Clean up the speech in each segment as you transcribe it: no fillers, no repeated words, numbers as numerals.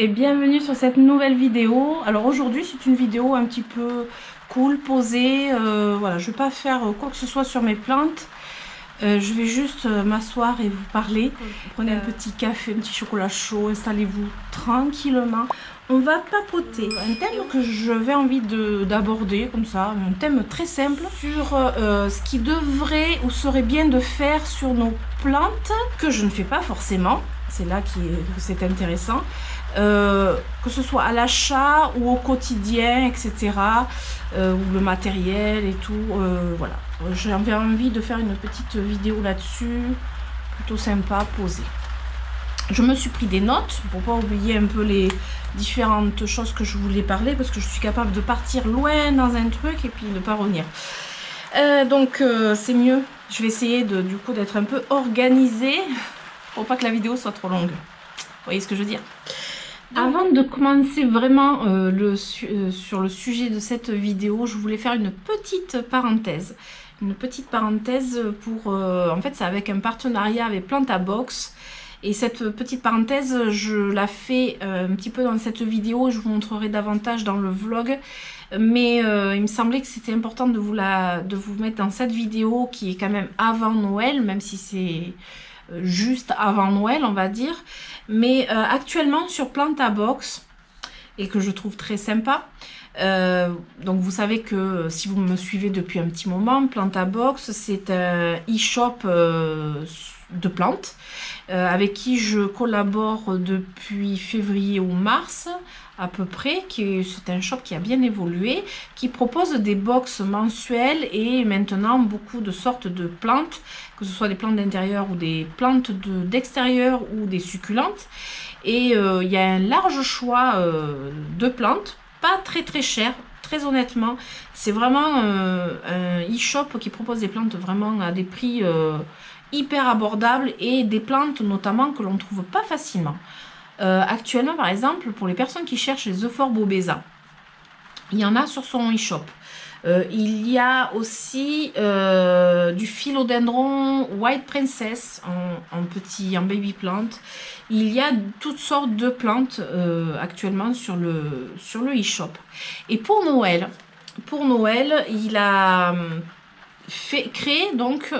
et bienvenue sur cette nouvelle vidéo. Alors aujourd'hui c'est une vidéo un petit peu cool, posée. Voilà, je ne vais pas faire quoi que ce soit sur mes plantes. Je vais juste m'asseoir et vous parler. Prenez un petit café, un petit chocolat chaud, installez-vous tranquillement. On va papoter. Un thème que j'avais envie d'aborder comme ça, un thème très simple sur ce qui devrait ou serait bien de faire sur nos plantes, que je ne fais pas forcément. C'est là que c'est intéressant. Que ce soit à l'achat ou au quotidien, etc. Ou le matériel et tout. Voilà. J'avais envie de faire une petite vidéo là-dessus, plutôt sympa, posée. Je me suis pris des notes pour pas oublier un peu les différentes choses que je voulais parler, parce que je suis capable de partir loin dans un truc et puis ne pas revenir. Donc c'est mieux. Je vais essayer du coup d'être un peu organisée pour pas que la vidéo soit trop longue. Vous voyez ce que je veux dire? Avant de commencer vraiment sur le sujet de cette vidéo, je voulais faire une petite parenthèse. Une petite parenthèse pour... en fait, c'est avec un partenariat avec Plantabox. Et cette petite parenthèse, je la fais un petit peu dans cette vidéo. Je vous montrerai davantage dans le vlog. Mais il me semblait que c'était important de vous mettre dans cette vidéo qui est quand même avant Noël, même si c'est... juste avant Noël, on va dire. Mais actuellement sur Plantabox, et que je trouve très sympa, donc vous savez que si vous me suivez depuis un petit moment, Plantabox c'est un e-shop de plantes avec qui je collabore depuis février ou mars à peu près. C'est un shop qui a bien évolué, qui propose des box mensuelles et maintenant beaucoup de sortes de plantes, que ce soit des plantes d'intérieur ou des plantes d'extérieur ou des succulentes. Et il y a un large choix de plantes, pas très cher, très honnêtement. C'est vraiment un e-shop qui propose des plantes vraiment à des prix hyper abordables, et des plantes notamment que l'on ne trouve pas facilement. Actuellement, par exemple, pour les personnes qui cherchent les Euphorbobeza, il y en a sur son e-shop. Il y a aussi du philodendron White Princess en baby plant. Il y a toutes sortes de plantes actuellement sur le e-shop. Et pour Noël, il a créé donc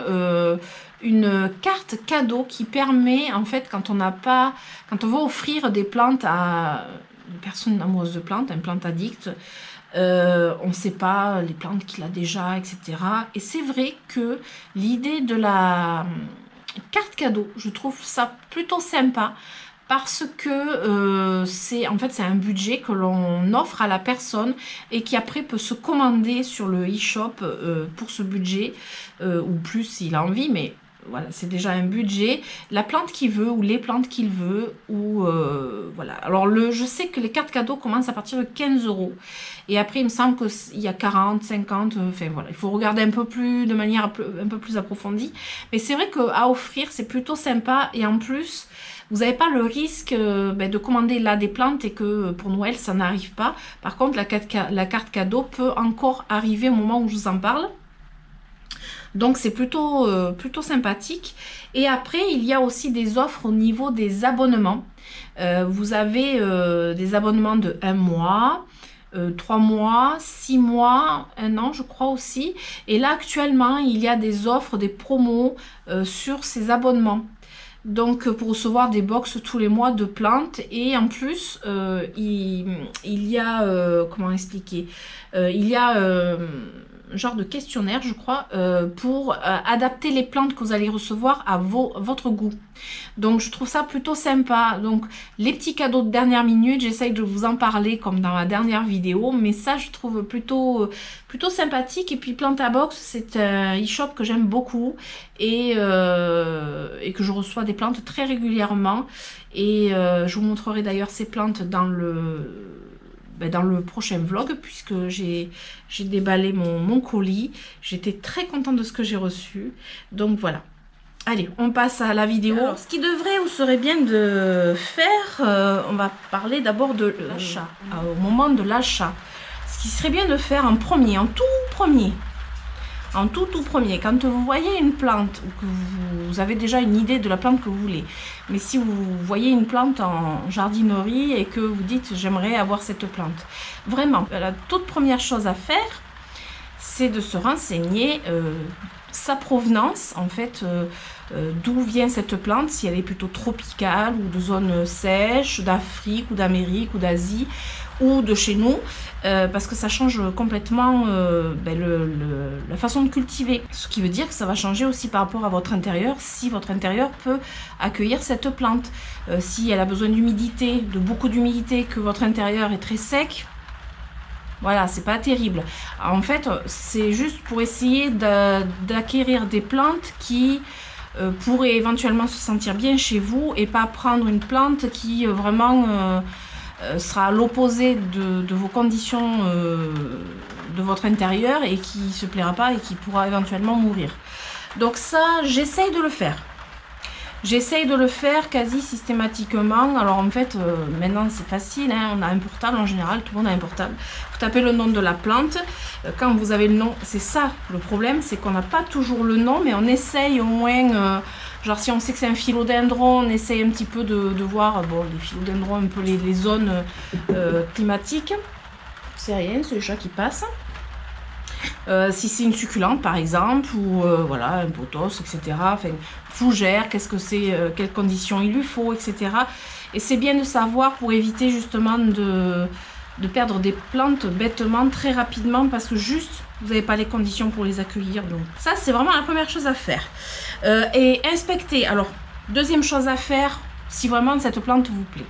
une carte cadeau qui permet, en fait, quand on veut offrir des plantes à une personne amoureuse de plantes, un plante addict, on ne sait pas les plantes qu'il a déjà, etc. Et c'est vrai que l'idée de la carte cadeau, je trouve ça plutôt sympa, parce que c'est un budget que l'on offre à la personne et qui après peut se commander sur le e-shop pour ce budget, ou plus s'il a envie, mais voilà, c'est déjà un budget, la plante qu'il veut ou les plantes qu'il veut, ou voilà. Alors je sais que les cartes cadeaux commencent à partir de 15 €, et après il me semble qu'il y a 40, 50, enfin voilà, il faut regarder un peu plus, de manière un peu plus approfondie, mais c'est vrai qu'à offrir c'est plutôt sympa, et en plus vous n'avez pas le risque de commander là des plantes et que pour Noël ça n'arrive pas. Par contre la carte cadeau peut encore arriver au moment où je vous en parle. Donc c'est plutôt sympathique. Et après il y a aussi des offres au niveau des abonnements. Vous avez des abonnements de 1 mois, 3 mois, 6 mois, 1 an je crois aussi. Et là actuellement il y a des offres, des promos sur ces abonnements. Donc pour recevoir des box tous les mois de plantes, et en plus il y a comment expliquer, il y a genre de questionnaire je crois, pour adapter les plantes que vous allez recevoir à votre goût. Donc je trouve ça plutôt sympa. Donc les petits cadeaux de dernière minute, j'essaye de vous en parler comme dans la dernière vidéo, mais ça je trouve plutôt sympathique. Et puis Plantabox c'est un e-shop que j'aime beaucoup, et que je reçois des plantes très régulièrement, et je vous montrerai d'ailleurs ces plantes dans le prochain vlog, puisque j'ai déballé mon colis. J'étais très contente de ce que j'ai reçu, donc voilà. Allez, on passe à la vidéo. Alors, ce qui devrait ou serait bien de faire, on va parler d'abord de l'achat. Au moment de l'achat, ce qui serait bien de faire en tout premier, en tout premier, quand vous voyez une plante, ou que vous avez déjà une idée de la plante que vous voulez, mais si vous voyez une plante en jardinerie et que vous dites j'aimerais avoir cette plante, vraiment, la toute première chose à faire, c'est de se renseigner sa provenance, en fait, d'où vient cette plante, si elle est plutôt tropicale ou de zone sèche, d'Afrique ou d'Amérique ou d'Asie ou de chez nous, parce que ça change complètement la façon de cultiver. Ce qui veut dire que ça va changer aussi par rapport à votre intérieur, si votre intérieur peut accueillir cette plante. Si elle a besoin d'humidité, de beaucoup d'humidité, que votre intérieur est très sec, voilà, c'est pas terrible. En fait, c'est juste pour essayer d'acquérir des plantes qui pourraient éventuellement se sentir bien chez vous et pas prendre une plante qui vraiment sera à l'opposé de vos conditions de votre intérieur et qui se plaira pas et qui pourra éventuellement mourir. Donc ça, j'essaye de le faire. J'essaye de le faire quasi systématiquement. Alors en fait, maintenant c'est facile, hein, on a un portable en général, tout le monde a un portable. Vous tapez le nom de la plante. Quand vous avez le nom, c'est ça le problème, c'est qu'on n'a pas toujours le nom, mais on essaye au moins, genre si on sait que c'est un philodendron, on essaye un petit peu de voir, bon, les philodendrons, un peu les zones climatiques. C'est rien, c'est le chat qui passe. Si c'est une succulente par exemple, ou voilà, un pothos, etc. Enfin, fougère, qu'est-ce que c'est, quelles conditions il lui faut, etc. Et c'est bien de savoir pour éviter justement de perdre des plantes bêtement très rapidement parce que juste vous n'avez pas les conditions pour les accueillir. Donc ça c'est vraiment la première chose à faire. Et inspecter. Alors deuxième chose à faire, si vraiment cette plante vous plaît.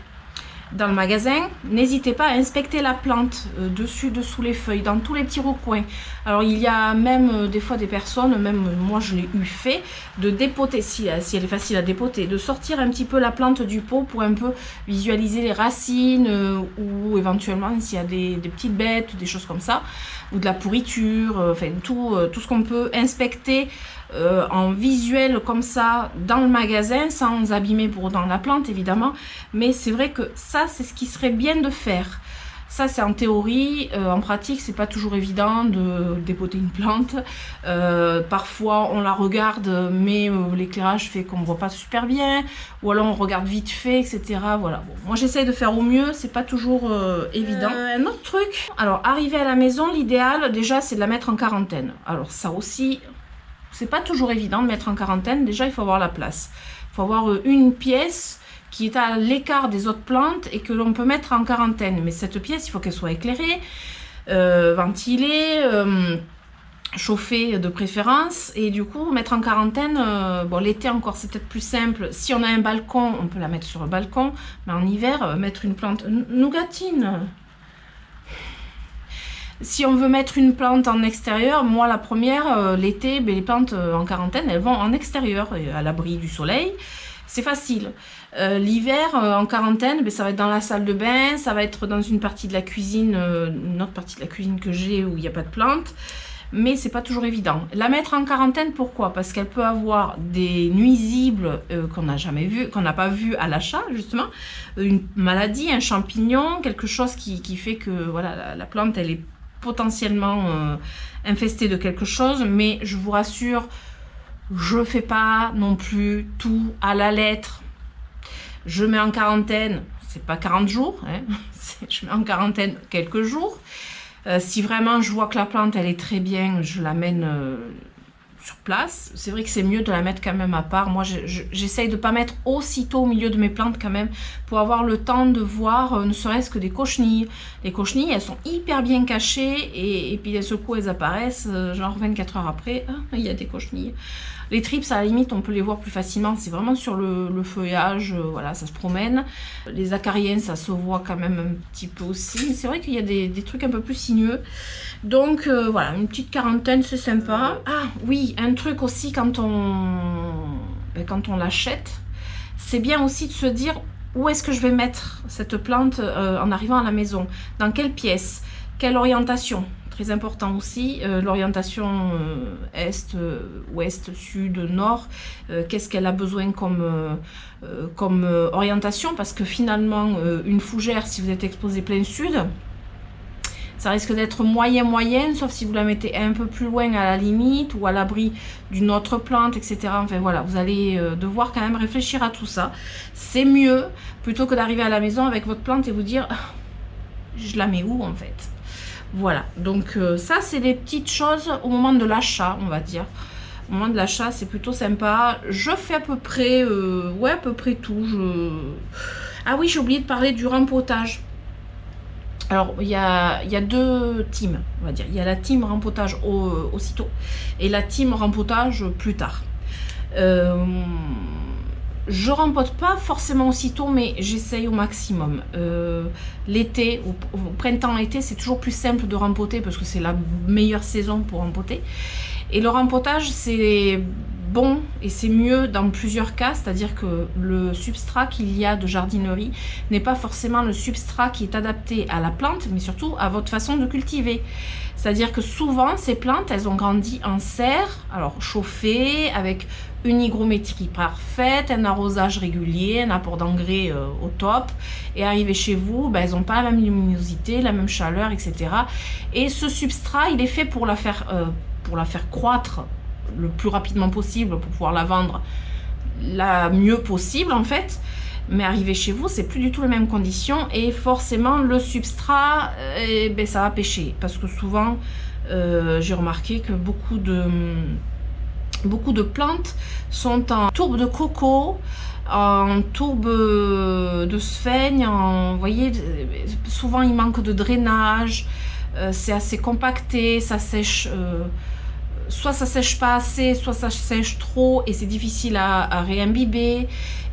Dans le magasin, n'hésitez pas à inspecter la plante dessus, dessous les feuilles, dans tous les petits recoins. Alors il y a même des fois des personnes, même moi je l'ai eu fait, de dépoter, si elle est facile à dépoter, de sortir un petit peu la plante du pot pour un peu visualiser les racines ou éventuellement s'il y a des petites bêtes ou des choses comme ça, ou de la pourriture, enfin tout ce qu'on peut inspecter en visuel comme ça dans le magasin sans abîmer pour autant la plante évidemment, mais c'est vrai que ça c'est ce qui serait bien de faire. Ça c'est en théorie, en pratique c'est pas toujours évident de dépoter une plante. Parfois on la regarde mais l'éclairage fait qu'on ne voit pas super bien, ou alors on regarde vite fait, etc. Voilà, bon, moi j'essaye de faire au mieux, c'est pas toujours évident. Un autre truc, alors arriver à la maison, l'idéal déjà c'est de la mettre en quarantaine. Alors ça aussi, c'est pas toujours évident de mettre en quarantaine. Déjà il faut avoir la place, il faut avoir une pièce qui est à l'écart des autres plantes et que l'on peut mettre en quarantaine. Mais cette pièce, il faut qu'elle soit éclairée, ventilée, chauffée de préférence. Et du coup, mettre en quarantaine, bon, l'été encore, c'est peut-être plus simple. Si on a un balcon, on peut la mettre sur le balcon. Mais en hiver, mettre une plante... Nougatine. Si on veut mettre une plante en extérieur, moi la première, l'été, les plantes en quarantaine, elles vont en extérieur, à l'abri du soleil. C'est facile. L'hiver, en quarantaine, ça va être dans la salle de bain, ça va être dans une partie de la cuisine, une autre partie de la cuisine que j'ai où il n'y a pas de plantes. Mais c'est pas toujours évident. La mettre en quarantaine, pourquoi? Parce qu'elle peut avoir des nuisibles qu'on n'a jamais vu, qu'on n'a pas vu à l'achat, justement. Une maladie, un champignon, quelque chose qui fait que voilà, la plante, elle est potentiellement infestée de quelque chose. Mais je vous rassure, je ne fais pas non plus tout à la lettre. Je mets en quarantaine, c'est pas 40 jours, hein, je mets en quarantaine quelques jours. Si vraiment je vois que la plante elle est très bien, je l'amène sur place. C'est vrai que c'est mieux de la mettre quand même à part. Moi j'essaye de ne pas mettre aussitôt au milieu de mes plantes quand même, pour avoir le temps de voir ne serait-ce que des cochenilles. Les cochenilles elles sont hyper bien cachées et puis d'un seul coup elles apparaissent, genre 24 heures après, il y a des cochenilles. Les trips à la limite on peut les voir plus facilement, c'est vraiment sur le feuillage, voilà, ça se promène. Les acariens ça se voit quand même un petit peu aussi, mais c'est vrai qu'il y a des trucs un peu plus sinueux. Donc voilà, une petite quarantaine c'est sympa. Ah oui, un truc aussi quand on l'achète, c'est bien aussi de se dire où est-ce que je vais mettre cette plante en arrivant à la maison, dans quelle pièce, quelle orientation. Très important aussi, l'orientation est, ouest, sud, nord, qu'est-ce qu'elle a besoin comme orientation, parce que finalement une fougère, si vous êtes exposé plein sud, ça risque d'être moyen, sauf si vous la mettez un peu plus loin à la limite ou à l'abri d'une autre plante, etc. Enfin voilà, vous allez devoir quand même réfléchir à tout ça. C'est mieux plutôt que d'arriver à la maison avec votre plante et vous dire je la mets où en fait. Voilà, donc ça c'est des petites choses au moment de l'achat, on va dire. Au moment de l'achat, c'est plutôt sympa. Je fais à peu près, ouais, à peu près tout. Ah oui, j'ai oublié de parler du rempotage. Alors, il y a deux teams, on va dire. Il y a la team rempotage aussitôt et la team rempotage plus tard. Je rempote pas forcément aussitôt, mais j'essaye au maximum. L'été, au printemps-été, c'est toujours plus simple de rempoter parce que c'est la meilleure saison pour rempoter. Et le rempotage, c'est bon et c'est mieux dans plusieurs cas, c'est-à-dire que le substrat qu'il y a de jardinerie n'est pas forcément le substrat qui est adapté à la plante, mais surtout à votre façon de cultiver. C'est-à-dire que souvent, ces plantes, elles ont grandi en serre, alors chauffées, avec une hygrométrie parfaite, un arrosage régulier, un apport d'engrais au top, et arrivé chez vous, ben, elles n'ont pas la même luminosité, la même chaleur, etc. Et ce substrat, il est fait pour la faire croître le plus rapidement possible, pour pouvoir la vendre la mieux possible en fait. Mais arrivé chez vous, c'est plus du tout les mêmes conditions et forcément le substrat, ben, ça va pêcher. Parce que souvent, j'ai remarqué que beaucoup de plantes sont en tourbe de coco, en tourbe de sphaigne, vous voyez, souvent il manque de drainage, c'est assez compacté, ça sèche, soit ça sèche pas assez, soit ça sèche trop et c'est difficile à réimbiber.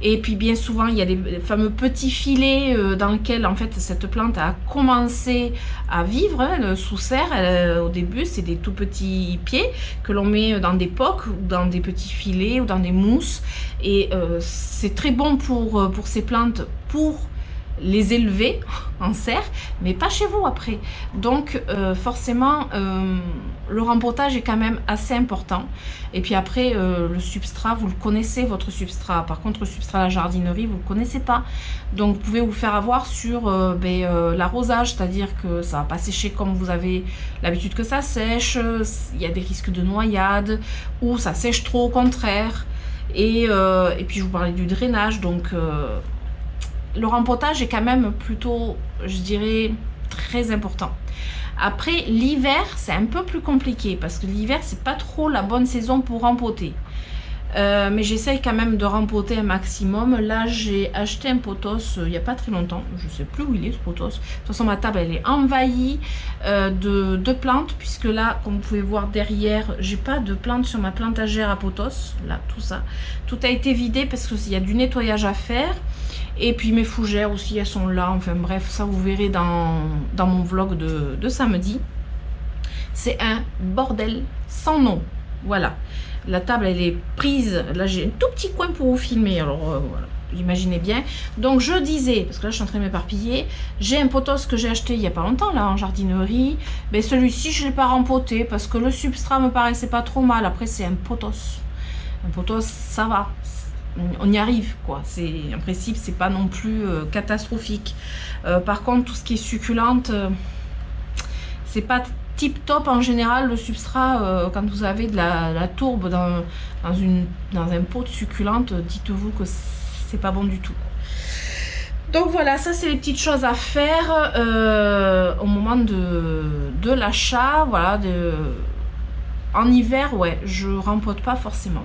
Et puis bien souvent il y a les fameux petits filets dans lesquels en fait cette plante a commencé à vivre sous serre. Au début c'est des tout petits pieds que l'on met dans des pocs ou dans des petits filets ou dans des mousses et c'est très bon pour ces plantes pour les élever en serre, mais pas chez vous après. Donc forcément le rempotage est quand même assez important. Et puis après le substrat, vous le connaissez votre substrat. Par contre le substrat à la jardinerie, vous le connaissez pas. Donc vous pouvez vous faire avoir sur l'arrosage, c'est-à-dire que ça va pas sécher comme vous avez l'habitude que ça sèche. Il y a des risques de noyade ou ça sèche trop au contraire. Et puis je vous parlais du drainage, donc le rempotage est quand même plutôt, je dirais, très important. Après, l'hiver, c'est un peu plus compliqué parce que l'hiver, c'est pas trop la bonne saison pour rempoter. Mais j'essaye quand même de rempoter un maximum. Là, j'ai acheté un pothos il n'y a pas très longtemps. Je sais plus où il est ce pothos. De toute façon, ma table, elle est envahie de plantes puisque là, comme vous pouvez voir derrière, j'ai pas de plantes sur ma plantagère à pothos. Là, tout ça. Tout a été vidé parce qu'il y a du nettoyage à faire. Et puis mes fougères aussi, elles sont là. Enfin bref, ça vous verrez dans mon vlog de samedi. C'est un bordel sans nom. Voilà. La table, elle est prise. Là, j'ai un tout petit coin pour vous filmer. Alors, voilà. Imaginez bien. Donc, je disais, parce que là, je suis en train de m'éparpiller, j'ai un pothos que j'ai acheté il n'y a pas longtemps, là, en jardinerie. Mais celui-ci, je ne l'ai pas rempoté parce que le substrat me paraissait pas trop mal. Après, c'est un pothos. Un pothos, ça va. On y arrive, quoi. En principe, c'est pas non plus catastrophique. Par contre, tout ce qui est succulente, c'est pas tip top en général. Le substrat, quand vous avez de la tourbe dans un pot de succulente, dites-vous que c'est pas bon du tout. Donc voilà, ça c'est les petites choses à faire au moment de l'achat. Voilà, en hiver, ouais, je rempote pas forcément.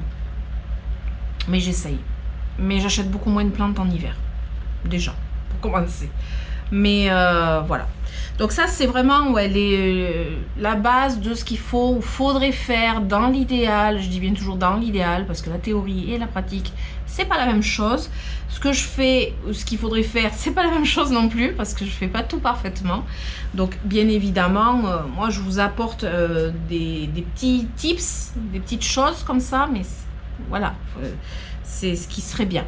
Mais j'essaye. Mais j'achète beaucoup moins de plantes en hiver. Déjà, pour commencer. Mais voilà. Donc ça, c'est vraiment ouais, la base de ce qu'il faut ou faudrait faire dans l'idéal. Je dis bien toujours dans l'idéal, parce que la théorie et la pratique, c'est pas la même chose. Ce que je fais, ou ce qu'il faudrait faire, c'est pas la même chose non plus, parce que je fais pas tout parfaitement. Donc bien évidemment, moi je vous apporte des petits tips, des petites choses comme ça, mais voilà, c'est ce qui serait bien.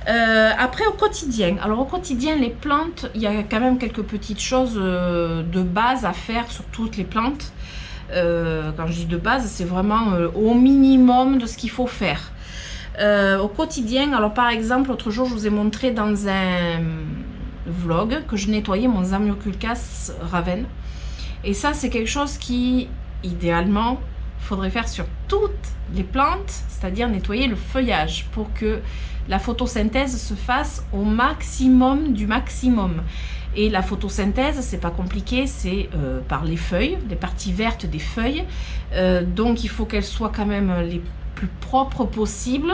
Après au quotidien, alors au quotidien les plantes, il y a quand même quelques petites choses de base à faire sur toutes les plantes. Quand je dis de base, c'est vraiment au minimum de ce qu'il faut faire. Au quotidien, alors par exemple l'autre jour je vous ai montré dans un vlog que je nettoyais mon Zamioculcas Raven. Et ça, c'est quelque chose qui, idéalement, faudrait faire sur toutes les plantes, c'est-à-dire nettoyer le feuillage pour que la photosynthèse se fasse au maximum du maximum. Et la photosynthèse, c'est pas compliqué, c'est par les feuilles, les parties vertes des feuilles. Donc il faut qu'elles soient quand même les plus propres possibles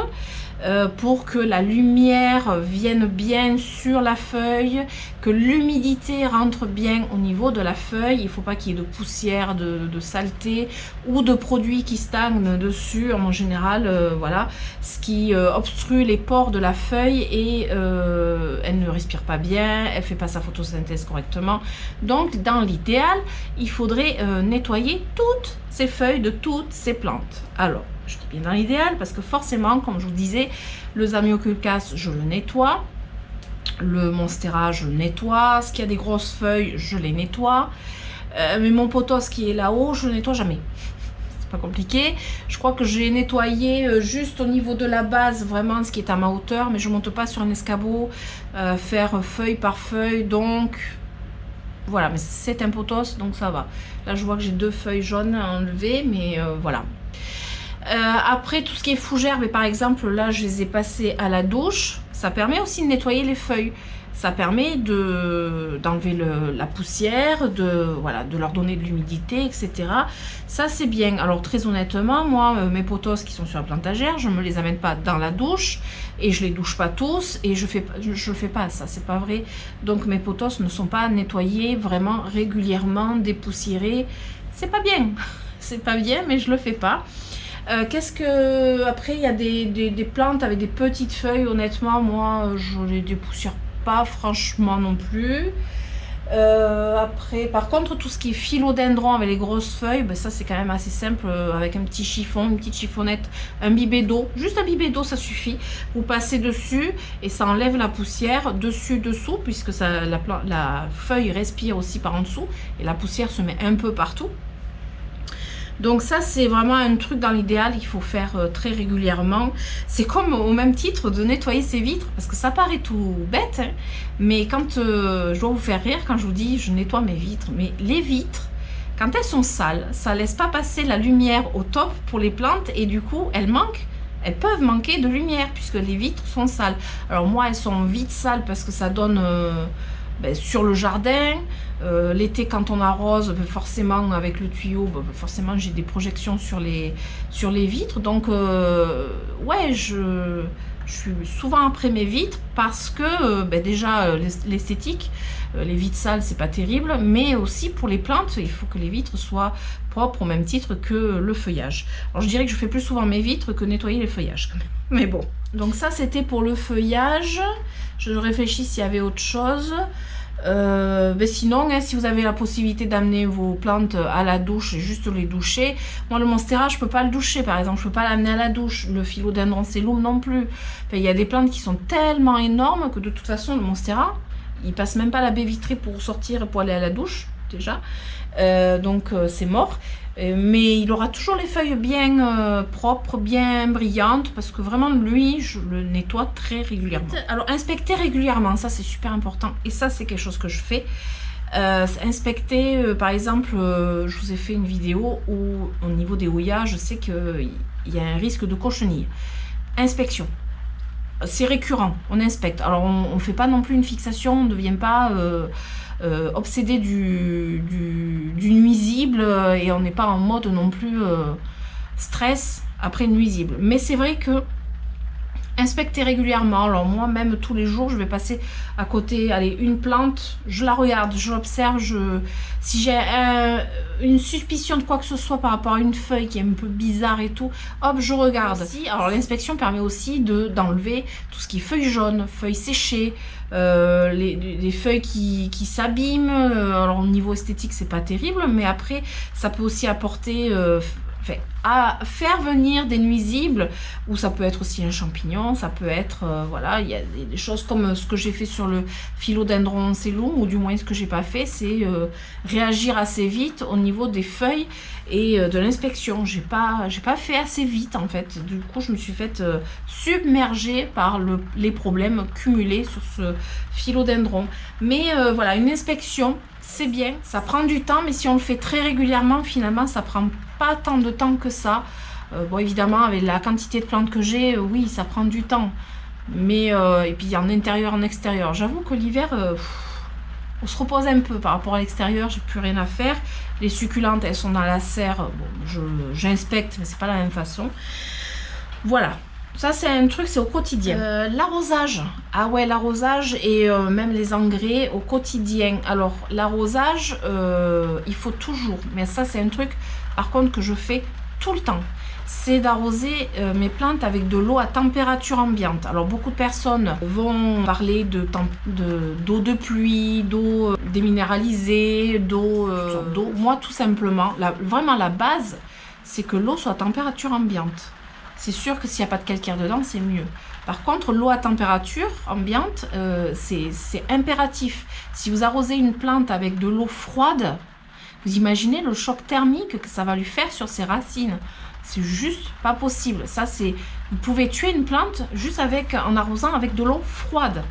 pour que la lumière vienne bien sur la feuille, que l'humidité rentre bien au niveau de la feuille. Il ne faut pas qu'il y ait de poussière, de saleté ou de produits qui stagnent dessus en général, voilà, ce qui obstrue les pores de la feuille et elle ne respire pas bien, elle ne fait pas sa photosynthèse correctement. Donc dans l'idéal, il faudrait nettoyer toutes ces feuilles de toutes ces plantes. Alors, je dis bien dans l'idéal parce que forcément, comme je vous disais, le Zamioculcas, je le nettoie. Le Monstera, je le nettoie. Ce qui a des grosses feuilles, je les nettoie. Mais mon pothos qui est là-haut, je le nettoie jamais. C'est pas compliqué. Je crois que j'ai nettoyé juste au niveau de la base, vraiment ce qui est à ma hauteur. Mais je monte pas sur un escabeau, faire feuille par feuille. Donc... voilà, mais c'est un pothos, donc ça va. Là, je vois que j'ai 2 feuilles jaunes à enlever, mais voilà. Après, tout ce qui est fougères, mais par exemple, là, je les ai passées à la douche. Ça permet aussi de nettoyer les feuilles. Ça permet d'enlever la poussière, voilà, de leur donner de l'humidité, etc. Ça, c'est bien. Alors, très honnêtement, moi, mes pothos qui sont sur la plantagère, je ne me les amène pas dans la douche et je les douche pas tous et je fais pas ça, c'est pas vrai. Donc, mes pothos ne sont pas nettoyés vraiment régulièrement, dépoussiérés. C'est pas bien. C'est pas bien, mais je le fais pas. Qu'est-ce que... Après, il y a des plantes avec des petites feuilles. Honnêtement, moi, je les dépoussière pas franchement non plus. Après, par contre, tout ce qui est philodendron avec les grosses feuilles, ben ça c'est quand même assez simple, avec un petit chiffon, une petite chiffonnette, un bibet d'eau, juste un bibet d'eau ça suffit. Vous passez dessus et ça enlève la poussière dessous, puisque ça, la feuille respire aussi par en dessous et la poussière se met un peu partout. Donc ça, c'est vraiment un truc dans l'idéal, il faut faire très régulièrement. C'est comme au même titre de nettoyer ses vitres, parce que ça paraît tout bête, hein, mais quand je dois vous faire rire, quand je vous dis je nettoie mes vitres, mais les vitres, quand elles sont sales, ça laisse pas passer la lumière au top pour les plantes et du coup, elles peuvent manquer de lumière puisque les vitres sont sales. Alors moi, elles sont vite sales parce que ça donne... sur le jardin, l'été quand on arrose, forcément avec le tuyau, forcément j'ai des projections sur les vitres, donc ouais, je suis souvent après mes vitres parce que déjà l'esthétique, les vitres sales c'est pas terrible, mais aussi pour les plantes il faut que les vitres soient propres au même titre que le feuillage. Alors je dirais que je fais plus souvent mes vitres que nettoyer les feuillages quand même, mais bon. Donc ça c'était pour le feuillage. Je réfléchis s'il y avait autre chose. Sinon, hein, si vous avez la possibilité d'amener vos plantes à la douche et juste les doucher, moi le Monstera je peux pas le doucher par exemple, je peux pas l'amener à la douche, le Philodendron Sellum non plus. Enfin, il y a des plantes qui sont tellement énormes que de toute façon le Monstera il passe même pas la baie vitrée pour sortir et pour aller à la douche déjà, donc c'est mort. Mais il aura toujours les feuilles bien propres, bien brillantes, parce que vraiment lui, je le nettoie très régulièrement. Alors inspecter régulièrement, ça c'est super important, et ça c'est quelque chose que je fais. Inspecter, par exemple, je vous ai fait une vidéo où au niveau des Oyas, je sais qu'il y a un risque de cochenille. Inspection. C'est récurrent, on inspecte. Alors on ne fait pas non plus une fixation, on ne devient pas obsédé du nuisible et on n'est pas en mode non plus stress après nuisible. Mais c'est vrai que inspecter régulièrement, alors moi même tous les jours je vais passer à côté, allez, une plante, je la regarde, je l'observe, si j'ai une suspicion de quoi que ce soit par rapport à une feuille qui est un peu bizarre et tout, hop, je regarde. Alors l'inspection permet aussi d'enlever tout ce qui est feuilles jaunes, feuilles séchées, les feuilles qui s'abîment. Alors au niveau esthétique c'est pas terrible, mais après ça peut aussi apporter à faire venir des nuisibles, ou ça peut être aussi un champignon, ça peut être voilà, il y a des choses comme ce que j'ai fait sur le Philodendron Sellum, ou du moins ce que j'ai pas fait, c'est réagir assez vite au niveau des feuilles et de l'inspection. J'ai pas fait assez vite en fait, du coup je me suis faite submerger par les problèmes cumulés sur ce Philodendron. Mais voilà, une inspection c'est bien, ça prend du temps, mais si on le fait très régulièrement, finalement, ça prend pas tant de temps que ça. Bon, évidemment, avec la quantité de plantes que j'ai, oui, ça prend du temps. Mais, et puis en intérieur, en extérieur. J'avoue que l'hiver, on se repose un peu par rapport à l'extérieur, j'ai plus rien à faire. Les succulentes, elles sont dans la serre, bon, j'inspecte, mais c'est pas la même façon. Voilà. Ça, c'est un truc, c'est au quotidien. L'arrosage. Ah ouais, l'arrosage et même les engrais au quotidien. Alors, l'arrosage, il faut toujours. Mais ça, c'est un truc, par contre, que je fais tout le temps. C'est d'arroser mes plantes avec de l'eau à température ambiante. Alors, beaucoup de personnes vont parler d'eau de pluie, d'eau déminéralisée, d'eau... Moi, tout simplement, vraiment la base, c'est que l'eau soit à température ambiante. C'est sûr que s'il n'y a pas de calcaire dedans, c'est mieux. Par contre, l'eau à température ambiante, c'est impératif. Si vous arrosez une plante avec de l'eau froide, vous imaginez le choc thermique que ça va lui faire sur ses racines. C'est juste pas possible. Ça, vous pouvez tuer une plante juste en arrosant avec de l'eau froide.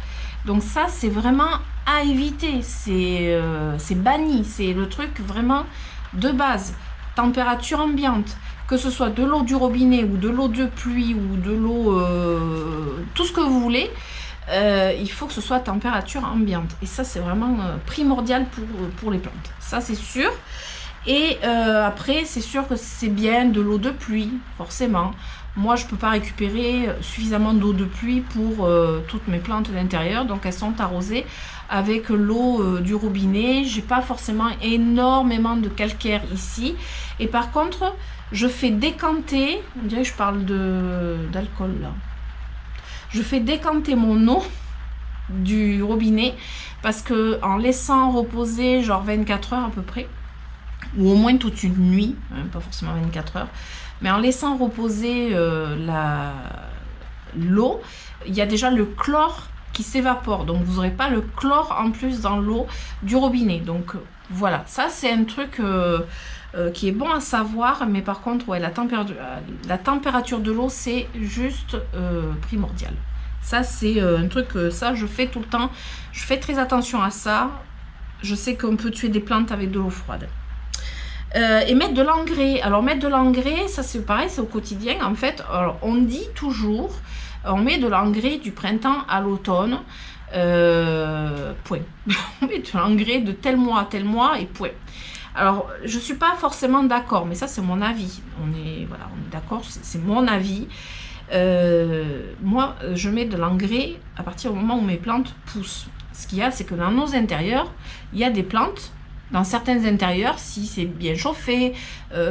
Donc ça, c'est vraiment à éviter. C'est banni. C'est le truc vraiment de base. Température ambiante. Que ce soit de l'eau du robinet ou de l'eau de pluie ou de l'eau, tout ce que vous voulez, il faut que ce soit à température ambiante. Et ça, c'est vraiment primordial pour les plantes. Ça, c'est sûr. Et après, c'est sûr que c'est bien de l'eau de pluie, forcément. Moi, je ne peux pas récupérer suffisamment d'eau de pluie pour toutes mes plantes d'intérieur. Donc, elles sont arrosées avec l'eau du robinet. J'ai pas forcément énormément de calcaire ici. Et par contre, je fais décanter, on dirait que je parle d'alcool là. Je fais décanter mon eau du robinet parce que en laissant reposer genre 24 heures à peu près, ou au moins toute une nuit, hein, pas forcément 24 heures, mais en laissant reposer l'eau, il y a déjà le chlore qui s'évapore. Donc vous n'aurez pas le chlore en plus dans l'eau du robinet. Donc voilà, ça c'est un truc qui est bon à savoir, mais par contre, ouais, la température de l'eau, c'est juste primordial. Ça, c'est un truc, ça, je fais tout le temps. Je fais très attention à ça. Je sais qu'on peut tuer des plantes avec de l'eau froide. Et mettre de l'engrais. Alors, mettre de l'engrais, ça, c'est pareil, c'est au quotidien. En fait, alors, on dit toujours, on met de l'engrais du printemps à l'automne. Point. On met de l'engrais de tel mois à tel mois et point. Alors, je ne suis pas forcément d'accord, mais ça, c'est mon avis. On est d'accord, c'est mon avis. Moi, je mets de l'engrais à partir du moment où mes plantes poussent. Ce qu'il y a, c'est que dans nos intérieurs, il y a des plantes, dans certains intérieurs, si c'est bien chauffé,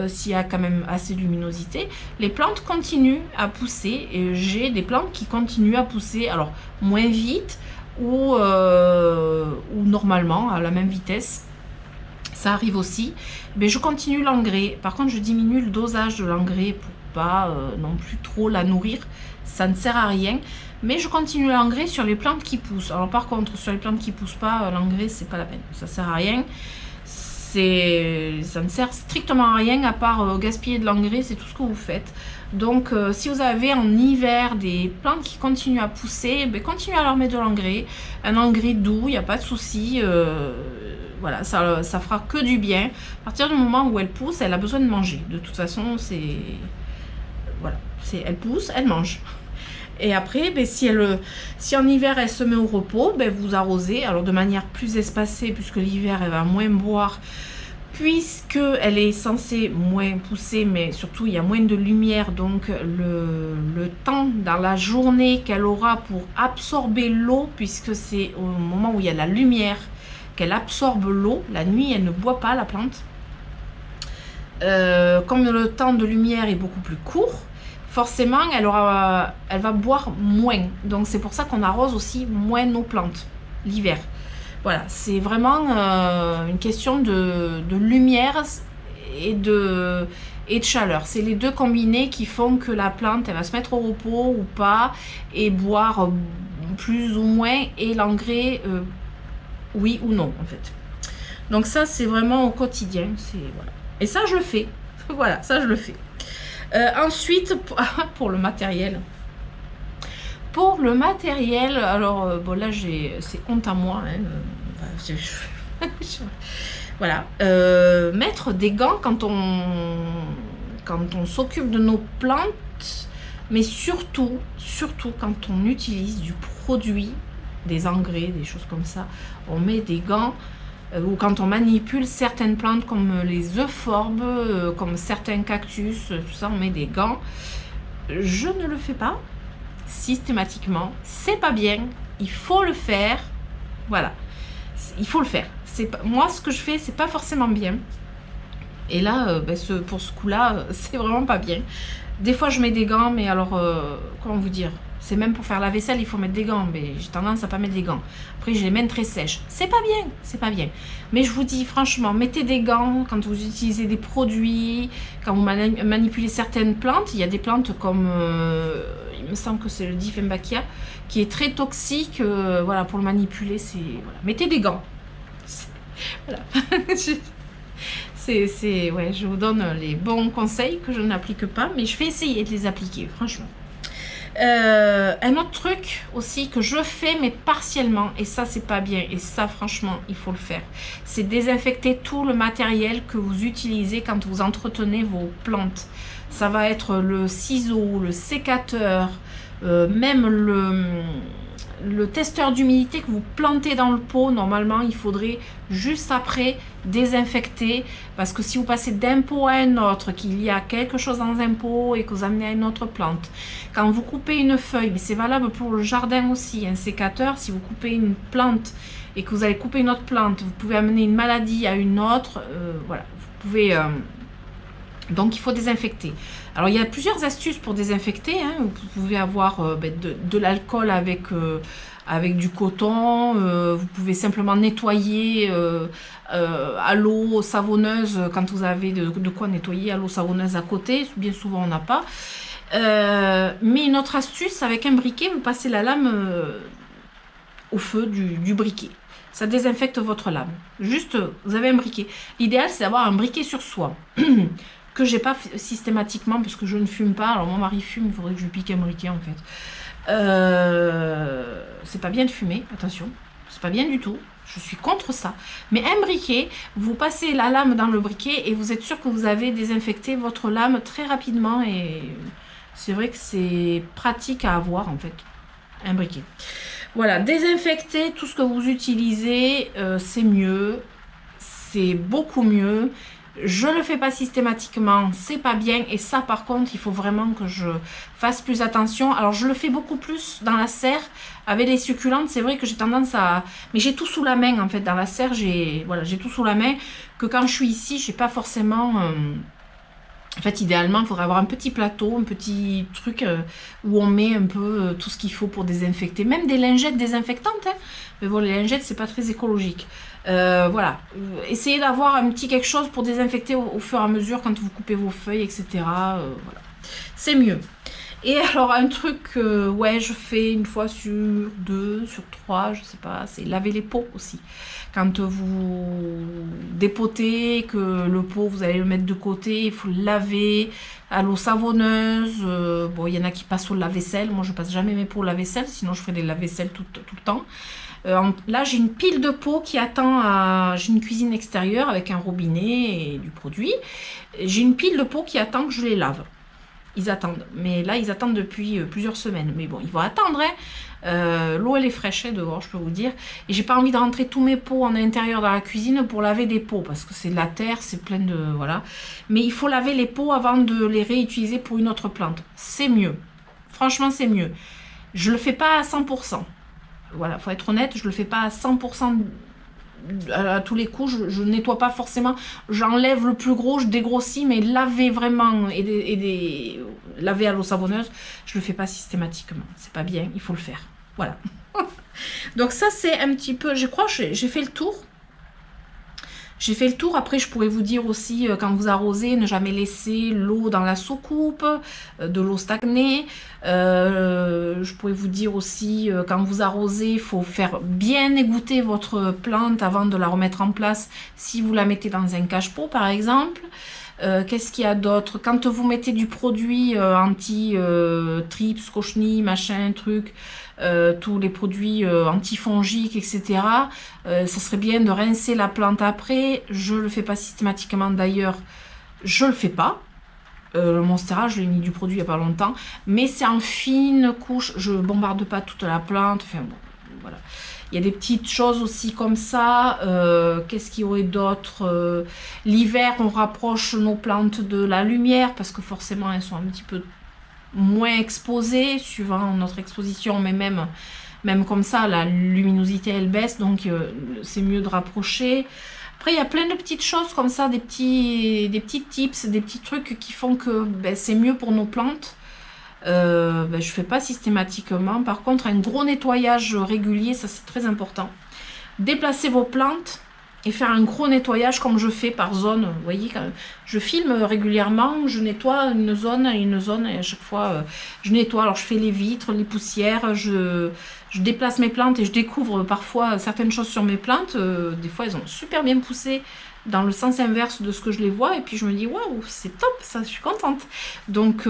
s'il y a quand même assez de luminosité, les plantes continuent à pousser. Et j'ai des plantes qui continuent à pousser, alors moins vite ou normalement à la même vitesse. Ça arrive aussi, mais je continue l'engrais. Par contre, je diminue le dosage de l'engrais pour pas non plus trop la nourrir. Ça ne sert à rien. Mais je continue l'engrais sur les plantes qui poussent. Alors par contre, sur les plantes qui poussent pas, l'engrais, c'est pas la peine. Ça sert à rien. Ça ne sert strictement à rien à part gaspiller de l'engrais, c'est tout ce que vous faites. Donc si vous avez en hiver des plantes qui continuent à pousser, ben, continuez à leur mettre de l'engrais. Un engrais doux, il n'y a pas de souci. Voilà, ça fera que du bien. À partir du moment où elle pousse, elle a besoin de manger. De toute façon, voilà, elle pousse, elle mange. Et après, ben, si en hiver elle se met au repos, ben, vous arrosez. Alors de manière plus espacée, puisque l'hiver elle va moins boire, puisque elle est censée moins pousser, mais surtout il y a moins de lumière. Donc le temps dans la journée qu'elle aura pour absorber l'eau, puisque c'est au moment où il y a la lumière qu'elle absorbe l'eau. La nuit, elle ne boit pas, la plante. Comme le temps de lumière est beaucoup plus court, forcément, elle va boire moins. Donc, c'est pour ça qu'on arrose aussi moins nos plantes l'hiver. Voilà, c'est vraiment une question de lumière et de chaleur. C'est les deux combinés qui font que la plante, elle va se mettre au repos ou pas, et boire plus ou moins, et l'engrais... oui ou non en fait. Donc ça c'est vraiment au quotidien, voilà. Et ça je le fais. Voilà, ça je le fais. Ensuite pour le matériel. Alors bon là c'est honte à moi, hein. Voilà. Mettre des gants quand on s'occupe de nos plantes, mais surtout quand on utilise du produit, des engrais, des choses comme ça, on met des gants. Ou quand on manipule certaines plantes comme les euphorbes, comme certains cactus, tout ça, on met des gants. Je ne le fais pas systématiquement, c'est pas bien, il faut le faire, voilà, il faut le faire. Moi, ce que je fais, c'est pas forcément bien. Et là, pour ce coup-là, c'est vraiment pas bien. Des fois, je mets des gants, mais alors, comment vous dire, c'est même pour faire la vaisselle, il faut mettre des gants, mais j'ai tendance à pas mettre des gants. Après, j'ai les mains très sèches. C'est pas bien, c'est pas bien. Mais je vous dis, franchement, mettez des gants quand vous utilisez des produits, quand vous manipulez certaines plantes. Il y a des plantes comme, il me semble que c'est le Dieffenbachia, qui est très toxique. Voilà, pour le manipuler, c'est... Voilà. Mettez des gants. Voilà. Ouais, je vous donne les bons conseils que je n'applique pas, mais je vais essayer de les appliquer, franchement. Un autre truc aussi que je fais, mais partiellement, et ça c'est pas bien, et ça franchement il faut le faire, c'est désinfecter tout le matériel que vous utilisez quand vous entretenez vos plantes. Ça va être le ciseau, le sécateur, même le testeur d'humidité que vous plantez dans le pot. Normalement il faudrait juste après désinfecter, parce que si vous passez d'un pot à un autre, qu'il y a quelque chose dans un pot et que vous amenez à une autre plante, quand vous coupez une feuille, mais c'est valable pour le jardin aussi, un sécateur, si vous coupez une plante et que vous allez couper une autre plante, vous pouvez amener une maladie à une autre, voilà, vous pouvez... donc il faut désinfecter. Alors il y a plusieurs astuces pour désinfecter, hein. Vous pouvez avoir de l'alcool avec du coton, vous pouvez simplement nettoyer à l'eau savonneuse quand vous avez de quoi nettoyer à l'eau savonneuse à côté. Bien souvent on n'a pas. Mais une autre astuce, avec un briquet, vous passez la lame au feu du briquet. Ça désinfecte votre lame. Juste, vous avez un briquet. L'idéal c'est d'avoir un briquet sur soi. Que j'ai pas systématiquement parce que je ne fume pas. Alors mon mari fume, il faudrait que je lui pique un briquet en fait. C'est pas bien de fumer, attention, c'est pas bien du tout, je suis contre ça. Mais un briquet, vous passez la lame dans le briquet et vous êtes sûr que vous avez désinfecté votre lame très rapidement, et c'est vrai que c'est pratique à avoir en fait, un briquet. Voilà, désinfecter tout ce que vous utilisez, c'est mieux, c'est beaucoup mieux. Je le fais pas systématiquement, c'est pas bien, et ça par contre il faut vraiment que je fasse plus attention. Alors je le fais beaucoup plus dans la serre avec les succulentes. C'est vrai que j'ai tendance à... Mais j'ai tout sous la main en fait, dans la serre j'ai tout sous la main, que quand je suis ici j'ai pas forcément... En fait, idéalement, il faudrait avoir un petit plateau, un petit truc où on met un peu tout ce qu'il faut pour désinfecter. Même des lingettes désinfectantes, hein. Mais bon, les lingettes, c'est pas très écologique. Voilà. Essayez d'avoir un petit quelque chose pour désinfecter au fur et à mesure quand vous coupez vos feuilles, etc. Voilà. C'est mieux. Et alors, un truc, ouais, je fais une fois sur 2, sur 3, je sais pas, c'est laver les pots aussi. Quand vous dépotez, que le pot, vous allez le mettre de côté, il faut le laver à l'eau savonneuse. Bon, il y en a qui passent au lave-vaisselle. Moi, je passe jamais mes pots au lave-vaisselle, sinon je ferai des lave-vaisselle tout le temps. Là, j'ai une pile de pots qui attend à... J'ai une cuisine extérieure avec un robinet et du produit. J'ai une pile de pots qui attend que je les lave. Ils attendent, mais là ils attendent depuis plusieurs semaines, mais bon, ils vont attendre, hein. L'eau elle est fraîche, hein, dehors, je peux vous dire, et j'ai pas envie de rentrer tous mes pots en intérieur dans la cuisine pour laver des pots, parce que c'est de la terre, c'est plein de... voilà, mais il faut laver les pots avant de les réutiliser pour une autre plante, c'est mieux, franchement c'est mieux. Je le fais pas à 100%, voilà, faut être honnête, je le fais pas à 100% à tous les coups, je nettoie pas forcément, j'enlève le plus gros, je dégrossis, mais laver vraiment laver à l'eau savonneuse, je le fais pas systématiquement, c'est pas bien, il faut le faire, voilà. Donc ça c'est un petit peu, je crois que j'ai fait le tour. J'ai fait le tour. Après, je pourrais vous dire aussi, quand vous arrosez, ne jamais laisser l'eau dans la soucoupe, de l'eau stagnée. Je pourrais vous dire aussi, quand vous arrosez, il faut faire bien égoutter votre plante avant de la remettre en place, si vous la mettez dans un cache-pot, par exemple. Qu'est-ce qu'il y a d'autre? Quand vous mettez du produit anti-trips, cochenilles, machin, truc, tous les produits antifongiques, etc. Ça serait bien de rincer la plante après. Je le fais pas systématiquement d'ailleurs, je le fais pas. Le Monstera, je l'ai mis du produit il n'y a pas longtemps, mais c'est en fine couche, je bombarde pas toute la plante, enfin bon, voilà. Il y a des petites choses aussi comme ça. Qu'est-ce qu'il y aurait d'autre? L'hiver, on rapproche nos plantes de la lumière, parce que forcément, elles sont un petit peu moins exposées, suivant notre exposition, mais même comme ça, la luminosité, elle baisse, donc c'est mieux de rapprocher. Après, il y a plein de petites choses comme ça, des petits tips, des petits trucs qui font que c'est mieux pour nos plantes. Je ne fais pas systématiquement. Par contre, un gros nettoyage régulier, ça c'est très important. Déplacer vos plantes et faire un gros nettoyage comme je fais par zone. Vous voyez, quand je filme régulièrement, je nettoie une zone et à chaque fois je nettoie. Alors je fais les vitres, les poussières, je déplace mes plantes et je découvre parfois certaines choses sur mes plantes. Des fois elles ont super bien poussé dans le sens inverse de ce que je les vois, et puis je me dis waouh, c'est top, ça, je suis contente. Donc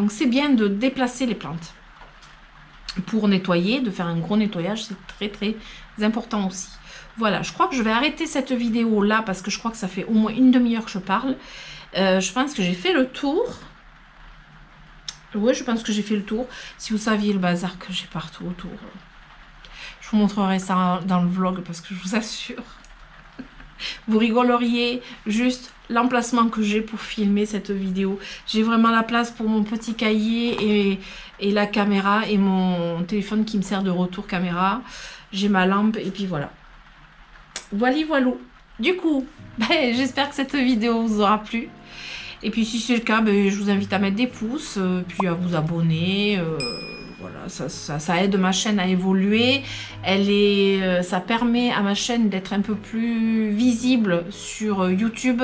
c'est bien de déplacer les plantes pour nettoyer, de faire un gros nettoyage, c'est très très important aussi. Voilà, je crois que je vais arrêter cette vidéo là parce que je crois que ça fait au moins une demi-heure que je parle. Je pense que j'ai fait le tour. Oui, je pense que j'ai fait le tour. Si vous saviez le bazar que j'ai partout autour, je vous montrerai ça dans le vlog parce que je vous assure, vous rigoleriez juste l'emplacement que j'ai pour filmer cette vidéo. J'ai vraiment la place pour mon petit cahier et la caméra et mon téléphone qui me sert de retour caméra. J'ai ma lampe et puis voilà. Voilà. Du coup, j'espère que cette vidéo vous aura plu. Et puis si c'est le cas, je vous invite à mettre des pouces, puis à vous abonner. Voilà, ça aide ma chaîne à évoluer. Ça permet à ma chaîne d'être un peu plus visible sur YouTube,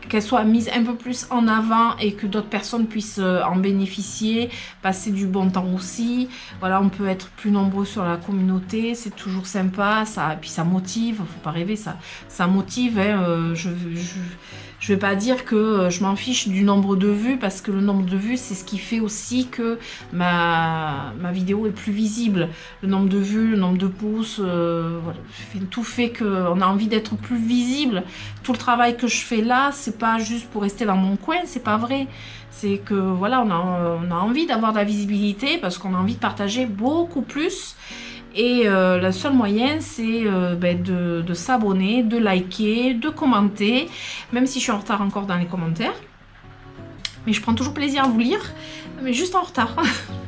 qu'elle soit mise un peu plus en avant et que d'autres personnes puissent en bénéficier, passer du bon temps aussi. Voilà, on peut être plus nombreux sur la communauté, c'est toujours sympa, puis ça motive, faut pas rêver, ça motive. Hein, je vais pas dire que je m'en fiche du nombre de vues, parce que le nombre de vues, c'est ce qui fait aussi que ma vidéo est plus visible. Le nombre de vues, le nombre de pouces, voilà, tout fait qu'on a envie d'être plus visible. Tout le travail que je fais là, c'est pas juste pour rester dans mon coin, c'est pas vrai. C'est que voilà, on a envie d'avoir de la visibilité parce qu'on a envie de partager beaucoup plus. Et le seul moyen, c'est de s'abonner, de liker, de commenter, même si je suis en retard encore dans les commentaires. Mais je prends toujours plaisir à vous lire, mais juste en retard.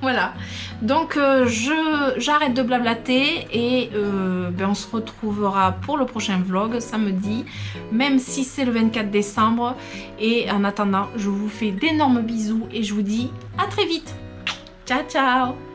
Voilà. Donc j'arrête de blablater et on se retrouvera pour le prochain vlog samedi, même si c'est le 24 décembre. Et en attendant, je vous fais d'énormes bisous et je vous dis à très vite. Ciao, ciao!